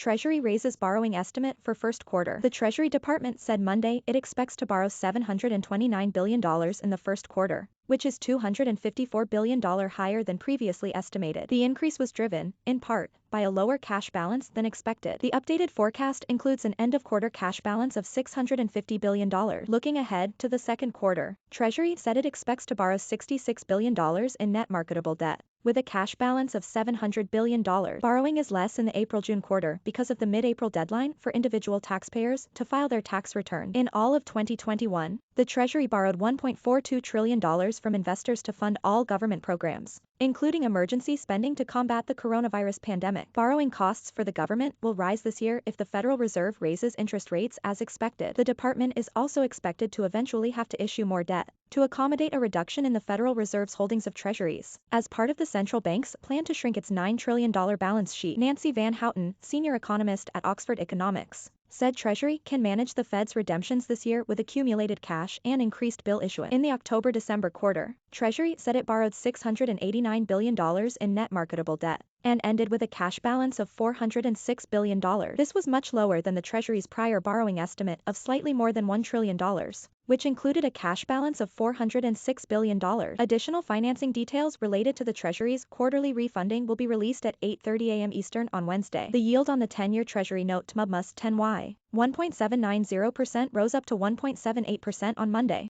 Treasury raises borrowing estimate for first quarter. The Treasury Department said Monday it expects to borrow $729 billion in the first quarter, which is $254 billion higher than previously estimated. The increase was driven, in part, by a lower cash balance than expected. The updated forecast includes an end-of-quarter cash balance of $650 billion. Looking ahead to the second quarter, Treasury said it expects to borrow $66 billion in net marketable debt, with a cash balance of $700 billion. Borrowing is less in the April-June quarter because of the mid-April deadline for individual taxpayers to file their tax return. In all of 2021, the Treasury borrowed $1.42 trillion from investors to fund all government programs, including emergency spending to combat the coronavirus pandemic. Borrowing costs for the government will rise this year if the Federal Reserve raises interest rates as expected. The department is also expected to eventually have to issue more debt to accommodate a reduction in the Federal Reserve's holdings of treasuries, as part of the central bank's plan to shrink its $9 trillion balance sheet. Nancy Van Houten, senior economist at Oxford Economics, said Treasury can manage the Fed's redemptions this year with accumulated cash and increased bill issuance. In the October-December quarter, Treasury said it borrowed $689 billion in net marketable debt and ended with a cash balance of $406 billion. This was much lower than the Treasury's prior borrowing estimate of slightly more than $1 trillion, which included a cash balance of $406 billion. Additional financing details related to the Treasury's quarterly refunding will be released at 8:30 a.m. Eastern on Wednesday. The yield on the 10-year Treasury note TMUS 10Y, 1.790% rose up to 1.78% on Monday.